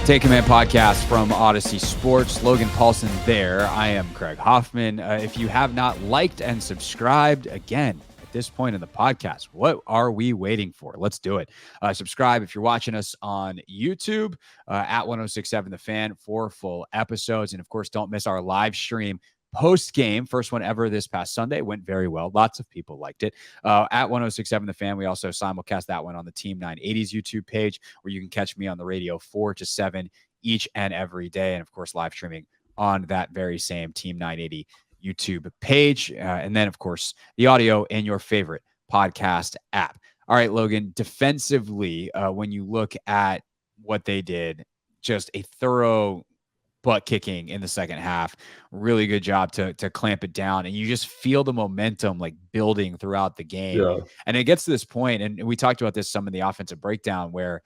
Take Command podcast from Odyssey Sports. Logan Paulson there. I am Craig Hoffman. If you have not liked and subscribed, again, at this point in the podcast, what are we waiting for? Let's do it. Subscribe if you're watching us on YouTube at 1067 The Fan for full episodes. And of course, don't miss our live stream post-game, first one ever this past Sunday. Went very well. Lots of people liked it. At 1067 The Fan, we also simulcast that one on the Team 980's YouTube page, where you can catch me on the radio 4 to 7 each and every day. And of course, live streaming on that very same Team 980 YouTube page. And then, of course, the audio in your favorite podcast app. All right, Logan, defensively, when you look at what they did, just a thorough butt kicking in the second half. Really good job to clamp it down. And you just feel the momentum like building throughout the game. Yeah. And it gets to this point, and we talked about this some in the offensive breakdown, where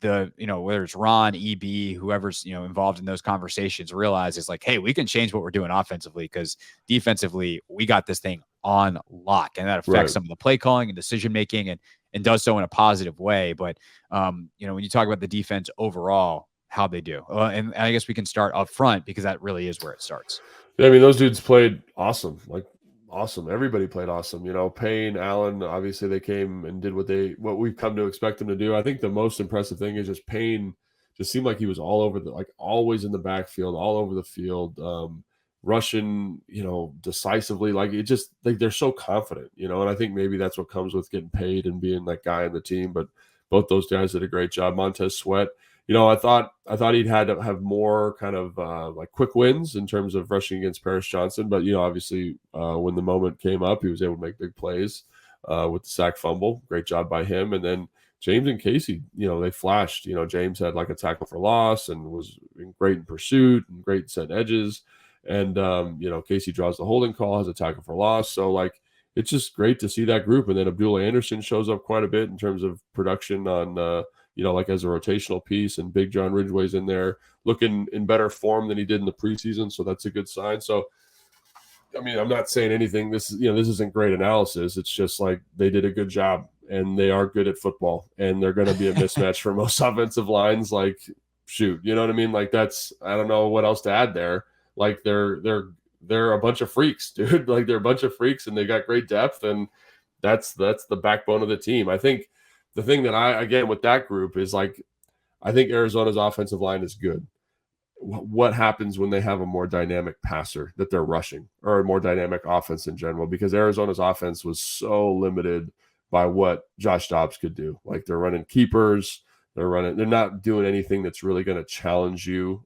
whether it's Ron, EB, whoever's, involved in those conversations realizes like, hey, we can change what we're doing offensively, because defensively we got this thing on lock, and that affects some of the play calling and decision-making and does so in a positive way. But, when you talk about the defense overall, how they do. And I guess we can start up front, because that really is where it starts. Yeah, I mean, those dudes played awesome. Like, awesome. Everybody played awesome. Payne, Allen, obviously they came and did what we've come to expect them to do. I think the most impressive thing is just Payne just seemed like he was all over always in the backfield, all over the field, rushing, decisively. Like, it just, like, they're so confident, and I think maybe that's what comes with getting paid and being that guy on the team. But both those guys did a great job. Montez Sweat, I thought he'd had to have more kind of like quick wins in terms of rushing against Paris Johnson. But, obviously when the moment came up, he was able to make big plays with the sack fumble. Great job by him. And then James and Casey, they flashed. James had like a tackle for loss and was great in pursuit and great set edges. And, Casey draws the holding call, has a tackle for loss. So, like, it's just great to see that group. And then Abdullah Anderson shows up quite a bit in terms of production on like as a rotational piece, and Big John Ridgway's in there looking in better form than he did in the preseason. So that's a good sign. So, I mean, I'm not saying anything. This isn't great analysis. It's just like they did a good job, and they are good at football, and they're going to be a mismatch for most offensive lines. Like, shoot, you know what I mean? Like, I don't know what else to add there. Like, they're a bunch of freaks, dude. Like, they're a bunch of freaks, and they got great depth, and that's the backbone of the team. I think the thing that with that group is, like, I think Arizona's offensive line is good. What happens when they have a more dynamic passer that they're rushing, or a more dynamic offense in general? Because Arizona's offense was so limited by what Josh Dobbs could do. Like, they're running keepers, they're not doing anything that's really going to challenge you,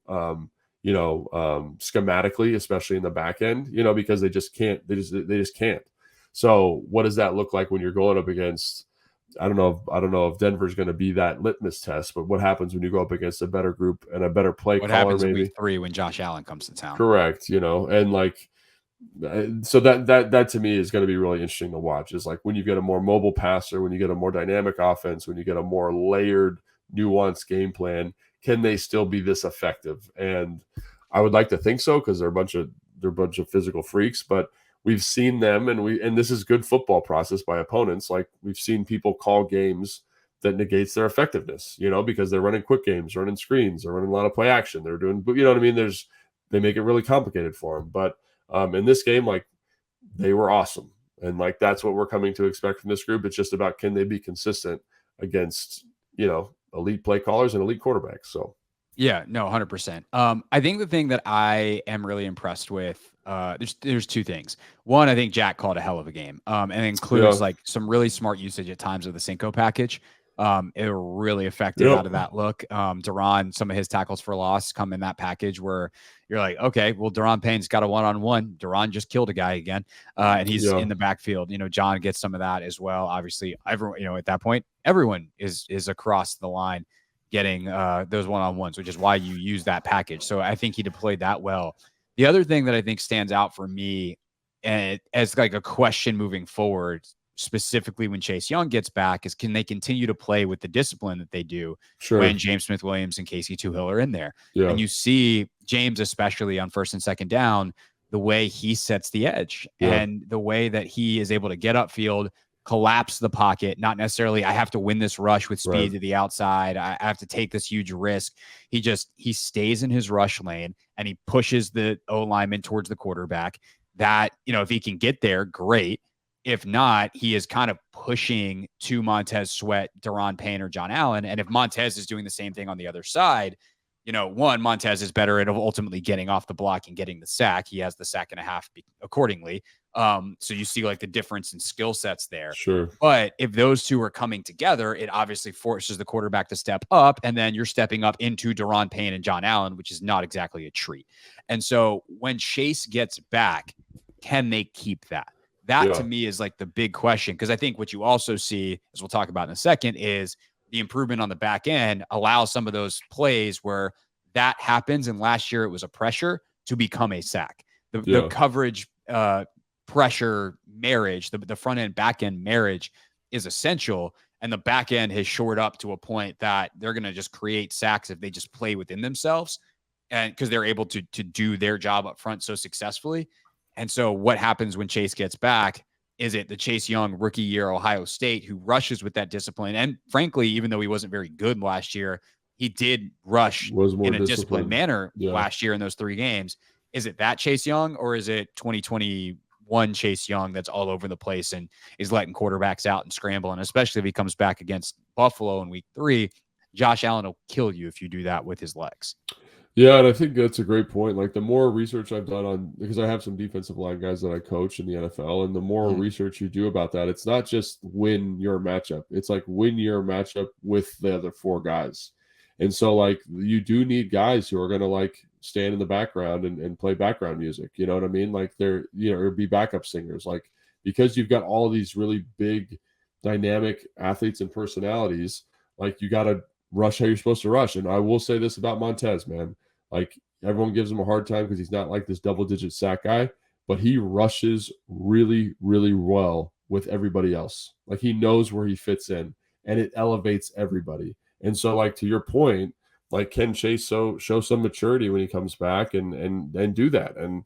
schematically, especially in the back end, because they just can't. They just can't. So what does that look like when you're going up against? I don't know if Denver's going to be that litmus test, but what happens when you go up against a better group and a better play caller? What happens in week 3 when Josh Allen comes to town? Correct. And like, so that to me is going to be really interesting to watch, is like when you get a more mobile passer, when you get a more dynamic offense, when you get a more layered, nuanced game plan, can they still be this effective? And I would like to think so, because they're a bunch of physical freaks, but we've seen them, and this is good football process by opponents. Like, we've seen people call games that negates their effectiveness, because they're running quick games, running screens, they're running a lot of play action. They're doing, you know what I mean? They make it really complicated for them. But in this game, like, they were awesome. And like, that's what we're coming to expect from this group. It's just about, can they be consistent against, elite play callers and elite quarterbacks? So. Yeah, no, 100%. I think the thing that I am really impressed with, there's two things. One, I think Jack called a hell of a game, and includes like some really smart usage at times of the Cinco package. It were really effective out of that look. Duran, some of his tackles for loss come in that package where you're like, okay, well, Duran Payne's got a one-on-one. Duran just killed a guy again, and he's in the backfield. John gets some of that as well. Obviously, everyone, at that point, everyone is across the line getting those one-on-ones, which is why you use that package. So I think he deployed that well. The other thing that I think stands out for me, and as like a question moving forward, specifically when Chase Young gets back, is can they continue to play with the discipline that they do when James Smith-Williams and Casey Tuhill are in there? Yeah. And you see James, especially on first and second down, the way he sets the edge and the way that he is able to get upfield, collapse the pocket, not necessarily I have to win this rush with speed Right. to the outside. I have to take this huge risk. He stays in his rush lane and he pushes the O lineman towards the quarterback. That, if he can get there, great. If not, he is kind of pushing to Montez Sweat, Daron Payne, or John Allen. And if Montez is doing the same thing on the other side, one, Montez is better at ultimately getting off the block and getting the sack. He has the sack and a half accordingly. So you see like the difference in skill sets there. Sure. But if those two are coming together, it obviously forces the quarterback to step up, and then you're stepping up into Daron Payne and John Allen, which is not exactly a treat. And so when Chase gets back, can they keep that? That to me is like the big question, because I think what you also see, as we'll talk about in a second, is the improvement on the back end allows some of those plays where that happens. And last year it was a pressure to become a sack. The coverage pressure marriage, the front end back end marriage is essential. And the back end has shored up to a point that they're going to just create sacks if they just play within themselves, and because they're able to do their job up front so successfully. And so what happens when Chase gets back? Is it the Chase Young rookie year Ohio State who rushes with that discipline? And frankly, even though he wasn't very good last year, he did rush in a disciplined manner last year in those 3 games. Is it that Chase Young, or is it 2021 Chase Young that's all over the place and is letting quarterbacks out and scramble? And especially if he comes back against Buffalo in week 3, Josh Allen will kill you if you do that with his legs. Yeah, and I think that's a great point. Like the more research I've done on, because I have some defensive line guys that I coach in the NFL, and the more research you do about that, it's not just win your matchup. It's like win your matchup with the other 4 guys. And so like you do need guys who are going to like stand in the background and play background music. You know what I mean? Like they're, or be backup singers, like, because you've got all these really big dynamic athletes and personalities, like you got to rush how you're supposed to rush. And I will say this about Montez, man. Like everyone gives him a hard time because he's not like this double-digit sack guy, but he rushes really, really well with everybody else. Like he knows where he fits in, and it elevates everybody. And so, like to your point, like can Chase show some maturity when he comes back and do that? And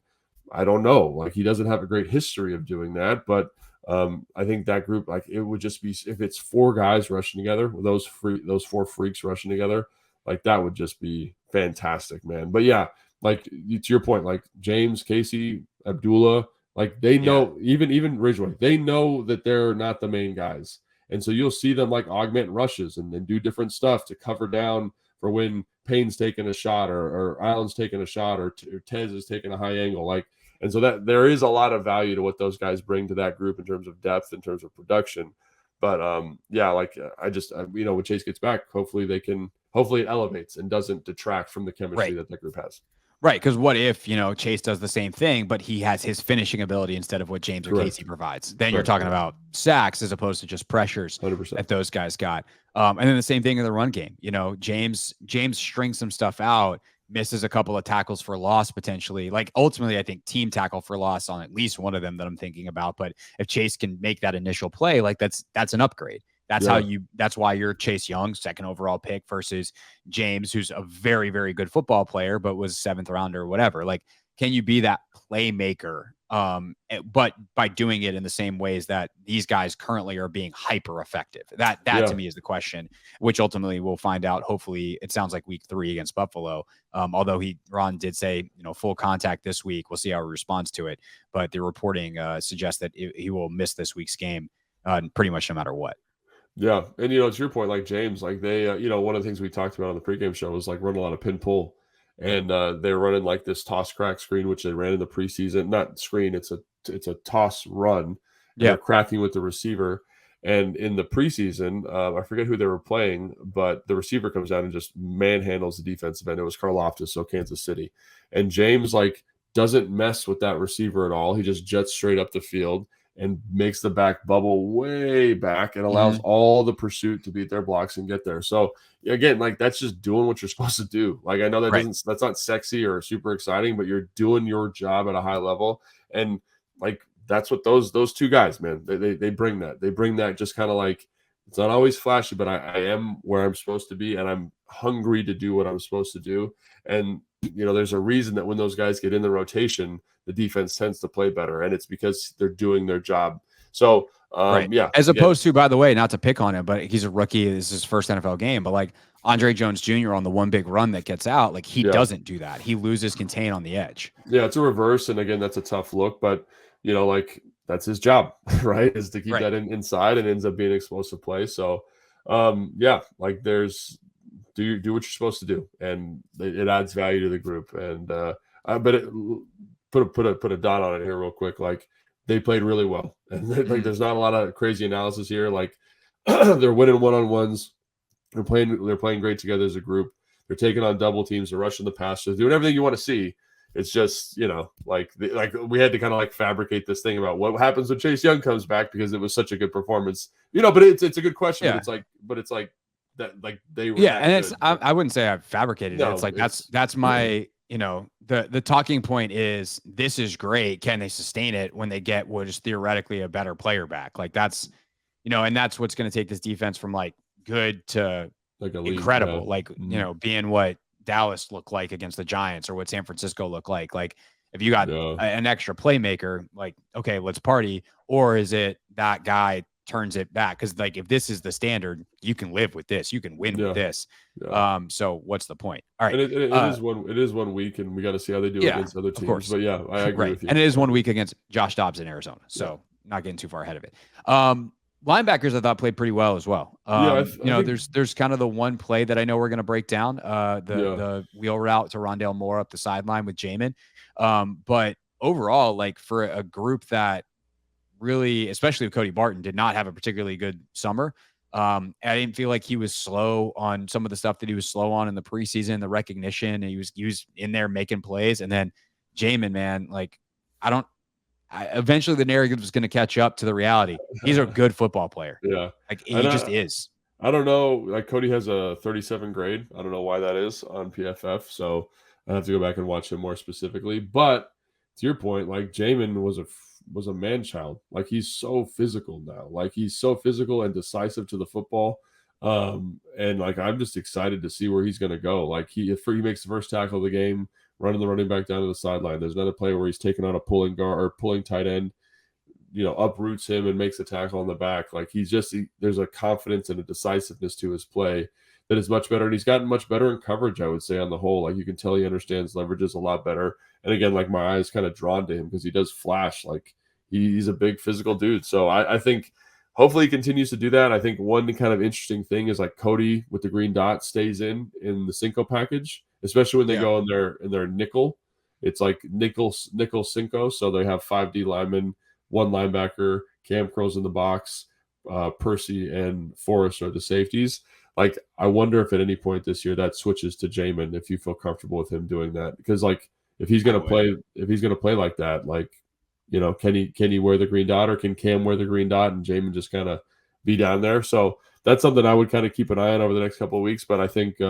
I don't know. Like he doesn't have a great history of doing that, but I think that group, like it would just be, if it's 4 guys rushing together, those 4 freaks rushing together, like that would just be fantastic, man. But yeah, like to your point, like James, Casey, Abdullah, like they know, even Ridgeway, they know that they're not the main guys. And so you'll see them like augment rushes and then do different stuff to cover down for when Payne's taking a shot or Allen's taking a shot or Tez is taking a high angle. Like, and so that there is a lot of value to what those guys bring to that group in terms of depth, in terms of production. But when Chase gets back, hopefully it elevates and doesn't detract from the chemistry that group has. Right, because what if, Chase does the same thing, but he has his finishing ability instead of what James or Casey provides? Then you're talking about sacks as opposed to just pressures 100%. that those guys got. And then the same thing in the run game. James strings some stuff out, misses a couple of tackles for loss potentially. Like ultimately, I think team tackle for loss on at least one of them that I'm thinking about. But if Chase can make that initial play, like that's an upgrade. That's why you're Chase Young, 2nd overall pick, versus James, who's a very, very good football player, but was 7th rounder or whatever. Like, can you be that playmaker? But by doing it in the same ways that these guys currently are being hyper effective. That to me is the question, which ultimately we'll find out. Hopefully it sounds like week 3 against Buffalo. Although Ron did say, full contact this week. We'll see how he responds to it. But the reporting suggests that he will miss this week's game pretty much no matter what. Yeah. And, to your point, like James, like they, one of the things we talked about on the pregame show was like run a lot of pin pull. And they're running like this toss crack screen, which they ran in the preseason. Not screen, it's a toss run. Yeah. They're cracking with the receiver. And in the preseason, I forget who they were playing, but the receiver comes down and just manhandles the defensive end. It was Karlaftis, so Kansas City. And James like doesn't mess with that receiver at all. He just jets straight up the field and makes the back bubble way back and allows all the pursuit to beat their blocks and get there. So again, like that's just doing what you're supposed to do. Like I know that that's not sexy or super exciting, but you're doing your job at a high level. And like that's what those 2 guys, man, they bring that. They bring that just kind of like, it's not always flashy, but I am where I'm supposed to be and I'm hungry to do what I'm supposed to do. And there's a reason that when those guys get in the rotation, the defense tends to play better. And it's because they're doing their job So Right. yeah, As again, opposed to, by the way, not to pick on him, but he's a rookie. This is his first NFL game. But like Andre Jones Jr. on the one big run that gets out, like he yeah. doesn't do that. He loses contain on the edge. Yeah, it's a reverse, and again, that's a tough look, but like that's his job, right? Is to keep Right. that inside, and ends up being an explosive play. So, yeah, like there's do what you're supposed to do, and it adds value to the group. And but put a dot on it here real quick. Like they played really well, and like there's not a lot of crazy analysis here. Like they're winning one-on-ones. They're playing great together as a group. They're taking on double teams. They're rushing the pass. They're doing everything you want to see. It's just like we had to kind of like fabricate this thing about what happens when Chase Young comes back because it was such a good performance. But it's a good question. Yeah. But it's like that. Like they were. Yeah, and that it's good. I wouldn't say I've fabricated it. No, It's like that's my the talking point is this is great. Can they sustain it when they get what is theoretically a better player back? Like that's and that's what's going to take this defense from like good to like elite, incredible. yeah. Like being what Dallas looked like against the Giants or what San Francisco looked like. Like if you got an extra playmaker, like okay, let's party, or is it that guy turns it back? Because like if this is the standard, you can live with this, you can win with this. So what's the point? All right, and it is 1 week, and we got to see how they do against other teams. But yeah, I agree with you. And it is 1 week against Josh Dobbs in Arizona, so not getting too far ahead of it. Linebackers I thought played pretty well as well. I think there's kind of the one play that I know we're going to break down, the wheel route to Rondale Moore up the sideline with Jamin. But overall, like for a group that really, especially with Cody Barton, did not have a particularly good summer. I didn't feel like he was slow on some of the stuff that he was slow on in the preseason, the recognition. He was in there making plays. And then Jamin, man, like eventually the narrative is going to catch up to the reality. He's a good football player. Yeah. Like he just is. I don't know. Like Cody has a 37 grade. I don't know why that is on PFF. So I have to go back and watch him more specifically. But to your point, like Jamin was a man child. Like he's so physical now. Like he's so physical and decisive to the football. And like I'm just excited to see where he's going to go. Like he makes the first tackle of the game, running the running back down to the sideline. There's another play where he's taking on a pulling guard or pulling tight end, uproots him and makes a tackle on the back. Like there's a confidence and a decisiveness to his play that is much better. And he's gotten much better in coverage, I would say, on the whole. Like you can tell he understands leverages a lot better. And again, like my eyes kind of drawn to him because he does flash. Like he's a big physical dude. So I think hopefully he continues to do that. I think one kind of interesting thing is like Cody with the green dot stays in the Cinco package, especially when they go in their nickel. It's like nickel Cinco. So they have 5D linemen, one linebacker, Cam Crow's in the box, Percy and Forrest are the safeties. Like I wonder if at any point this year that switches to Jamin, if you feel comfortable with him doing that. Because like if he's gonna play like that, like can he wear the green dot, or can Cam wear the green dot and Jamin just kind of be down there? So that's something I would kind of keep an eye on over the next couple of weeks. But I think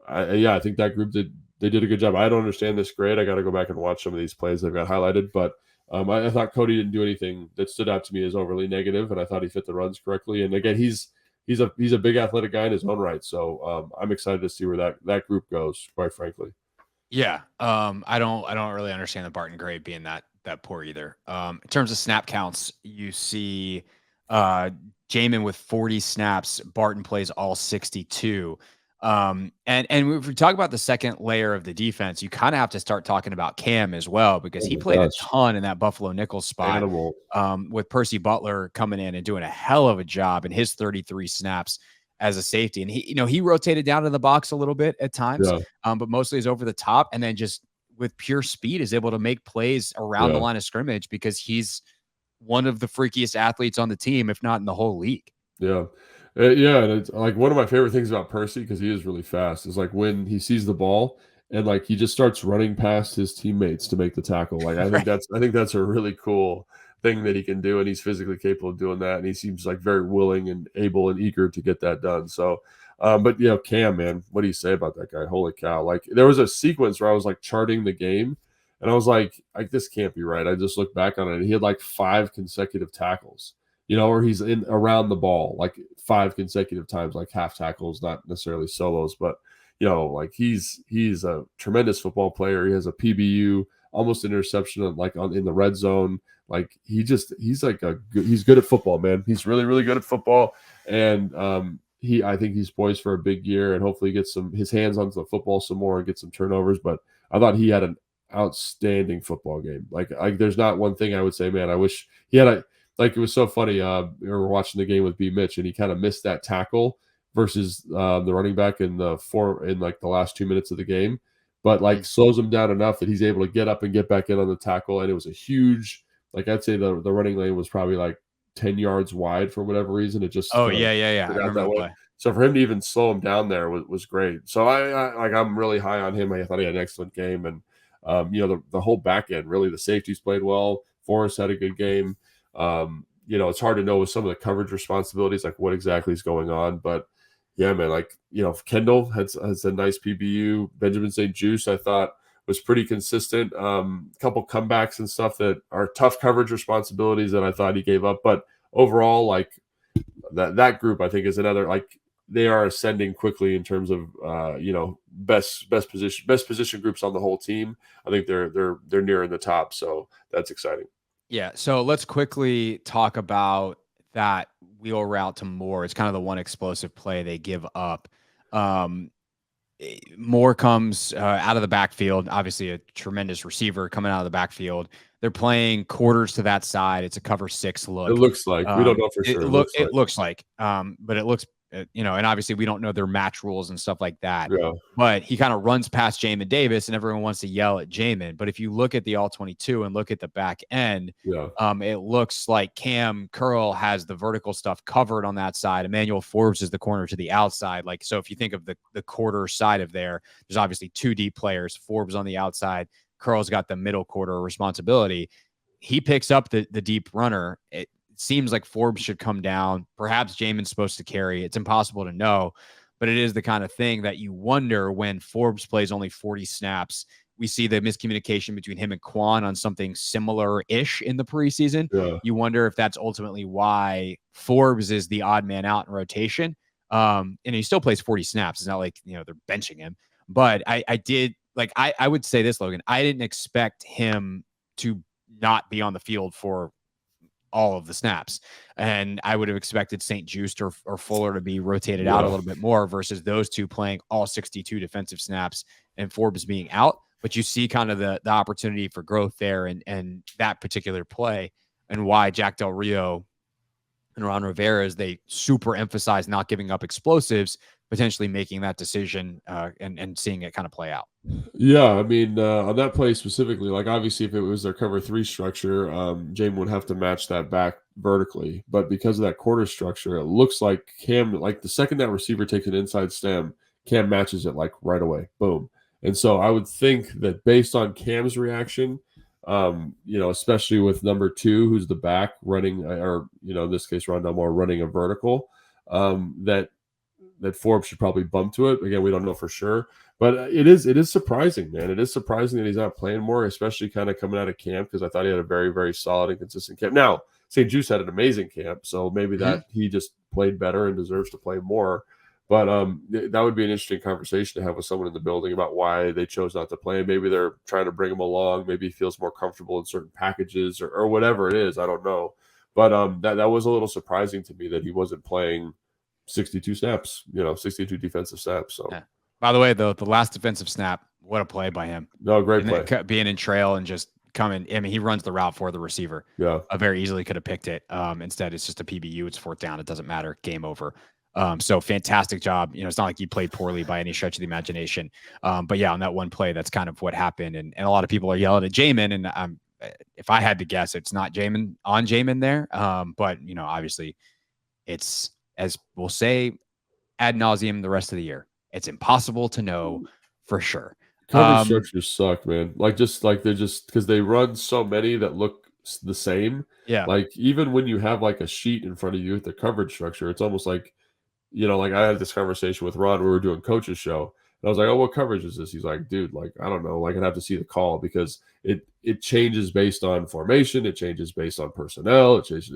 I think that group did a good job. I don't understand this grade. I got to go back and watch some of these plays they've got highlighted. But I thought Cody didn't do anything that stood out to me as overly negative, and I thought he fit the runs correctly. And again, he's a big athletic guy in his own right. So I'm excited to see where that group goes, quite frankly. Yeah. I don't really understand the Barton grade being that poor either. In terms of snap counts, you see Jamin with 40 snaps, Barton plays all 62. And if we talk about the second layer of the defense, you kind of have to start talking about Cam as well, because he played a ton in that Buffalo nickel spot, with Percy Butler coming in and doing a hell of a job in his 33 snaps as a safety. And he rotated down to the box a little bit at times, but mostly is over the top, and then just with pure speed is able to make plays around the line of scrimmage, because he's one of the freakiest athletes on the team, if not in the whole league. Yeah. And it's like one of my favorite things about Percy, because he is really fast, is like when he sees the ball and like he just starts running past his teammates to make the tackle. Like I think that's a really cool thing that he can do, and he's physically capable of doing that, and he seems like very willing and able and eager to get that done. So but Cam, man, what do you say about that guy? Holy cow. Like there was a sequence where I was like charting the game, and I was like this can't be right. I just looked back on it, and he had like 5 consecutive tackles, where he's in around the ball like 5 consecutive times, like half tackles, not necessarily solos, but like he's a tremendous football player. He has a PBU almost an interception in the red zone. Like he's good at football, man. He's really, really good at football. And I think he's poised for a big year, and hopefully gets his hands onto the football some more and get some turnovers. But I thought he had an outstanding football game. Like there's not one thing I would say, man, I wish he had it was so funny. We were watching the game with B Mitch, and he kind of missed that tackle versus the running back in the last 2 minutes of the game, but slows him down enough that he's able to get up and get back in on the tackle. And it was a huge, I'd say the running lane was probably 10 yards wide for whatever reason. It just yeah. I remember that way. So for him to even slow him down there was great. So I'm really high on him. I thought he had an excellent game, and the whole back end, really, the safeties played well. Forrest had a good game. It's hard to know with some of the coverage responsibilities, what exactly is going on, but yeah, man, Kendall has a nice PBU. Benjamin St. Juice, I thought, was pretty consistent. Couple comebacks and stuff that are tough coverage responsibilities that I thought he gave up, but overall, that group, I think, is another, they are ascending quickly in terms of best position groups on the whole team. I think they're near in the top, so that's exciting. Yeah, so let's quickly talk about that wheel route to Moore. It's kind of the one explosive play they give up. Moore comes out of the backfield, obviously a tremendous receiver coming out of the backfield. They're playing quarters to that side. It's a cover 6 look. It looks like. We don't know for sure. It looks like. But it looks, and obviously we don't know their match rules and stuff like that. Yeah. But he kind of runs past Jamin Davis, and everyone wants to yell at Jamin. But if you look at the all-22 and look at the back end, it looks like Cam Curl has the vertical stuff covered on that side. Emmanuel Forbes is the corner to the outside. So if you think of the quarter side of there's obviously 2 deep players. Forbes on the outside. Curl's got the middle quarter responsibility. He picks up the deep runner. It seems like Forbes should come down. Perhaps Jamin's supposed to carry. It's impossible to know, but it is the kind of thing that you wonder when Forbes plays only 40 snaps. We see the miscommunication between him and Quan on something similar-ish in the preseason. Yeah. You wonder if that's ultimately why Forbes is the odd man out in rotation. And he still plays 40 snaps. It's not like, they're benching him. But I would say this, Logan, I didn't expect him to not be on the field for all of the snaps. And I would have expected St. Just or Fuller to be rotated out a little bit more versus those two playing all 62 defensive snaps and Forbes being out. But you see kind of the opportunity for growth there and that particular play, and why Jack Del Rio and Ron Rivera, as they super emphasize not giving up explosives, potentially making that decision and seeing it kind of play out. Yeah, I mean, on that play specifically, obviously if it was their cover 3 structure, Jamin would have to match that back vertically. But because of that quarter structure, it looks like Cam, the second that receiver takes an inside stem, Cam matches it right away. Boom. And so I would think that based on Cam's reaction, especially with number 2, who's the back running, or, in this case, Rondale Moore running a vertical, that Forbes should probably bump to it. Again, we don't know for sure, but it is surprising, man. It is surprising that he's not playing more, especially kind of coming out of camp, because I thought he had a very, very solid and consistent camp. Now, St. Juice had an amazing camp, so maybe that he just played better and deserves to play more. But that would be an interesting conversation to have with someone in the building about why they chose not to play. Maybe they're trying to bring him along. Maybe he feels more comfortable in certain packages or whatever it is. I don't know. But that was a little surprising to me that he wasn't playing 62 snaps, 62 defensive snaps. So, by the way, the last defensive snap, what a play by him. No, great play. Being in trail and just coming. I mean, he runs the route for the receiver. Yeah. Very easily could have picked it. Instead, it's just a PBU. It's 4th down. It doesn't matter. Game over. So fantastic job. It's not like he played poorly by any stretch of the imagination. But yeah, on that one play, that's kind of what happened. And a lot of people are yelling at Jamin. And if I had to guess, it's not Jamin there. But obviously it's, as we'll say ad nauseum the rest of the year, it's impossible to know for sure. Coverage structures suck, man. They're just because they run so many that look the same. Yeah. Even when you have a sheet in front of you with the coverage structure, it's almost like, I had this conversation with Ron. We were doing coach's show, and I was like, "Oh, what coverage is this?" He's like, "Dude, I don't know. I'd have to see the call because it changes based on formation. It changes based on personnel. It changes,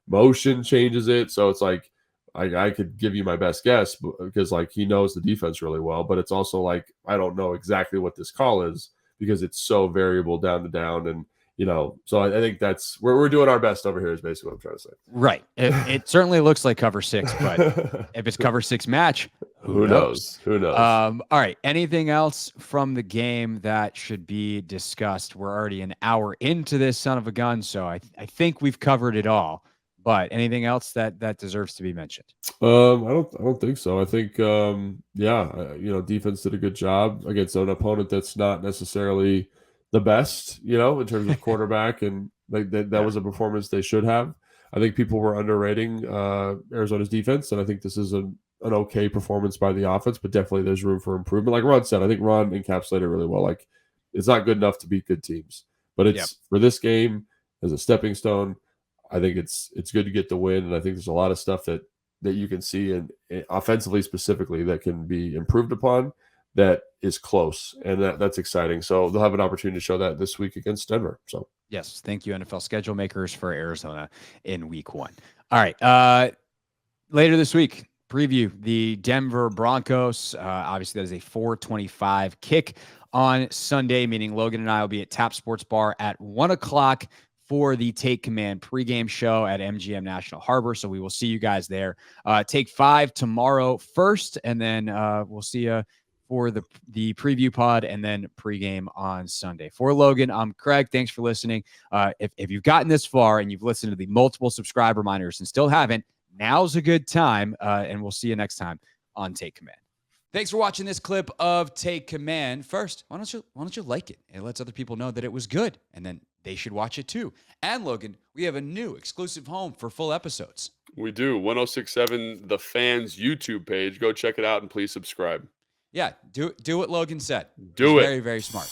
motion changes it. So it's I could give you my best guess because he knows the defense really well, but it's also I don't know exactly what this call is because it's so variable down to down. And, so I think that's where we're doing our best over here is basically what I'm trying to say. Right. It certainly looks like cover 6, but if it's cover 6 match, who knows? Who knows? All right. Anything else from the game that should be discussed? We're already an hour into this son of a gun, so I think we've covered it all. But anything else that deserves to be mentioned? I don't think so. I think defense did a good job against an opponent that's not necessarily the best, in terms of quarterback, and that was a performance they should have. I think people were underrating Arizona's defense, and I think this is an okay performance by the offense, but definitely there's room for improvement. Like Ron said, I think Ron encapsulated really well. Like, it's not good enough to beat good teams, but it's for this game as a stepping stone. I think it's good to get the win, and I think there's a lot of stuff that you can see and offensively specifically that can be improved upon that is close, and that's exciting. So they'll have an opportunity to show that this week against Denver. So yes, thank you, NFL schedule makers, for Arizona in week 1. All right, later this week, preview the Denver Broncos. Obviously, that is a 4:25 kick on Sunday, meaning Logan and I will be at Tap Sports Bar at 1 o'clock for the Take Command pregame show at MGM National Harbor. So we will see you guys there. Take 5 tomorrow first, and then we'll see you for the preview pod and then pregame on Sunday. For Logan, I'm Craig. Thanks for listening. If you've gotten this far and you've listened to the multiple subscribe reminders and still haven't, now's a good time, and we'll see you next time on Take Command. Thanks for watching this clip of Take Command. First, why don't you like it? It lets other people know that it was good, and then they should watch it too. And Logan, we have a new exclusive home for full episodes. We do. 1067 The Fans YouTube page. Go check it out and please subscribe. Yeah, do what Logan said. Do it. Very, very smart.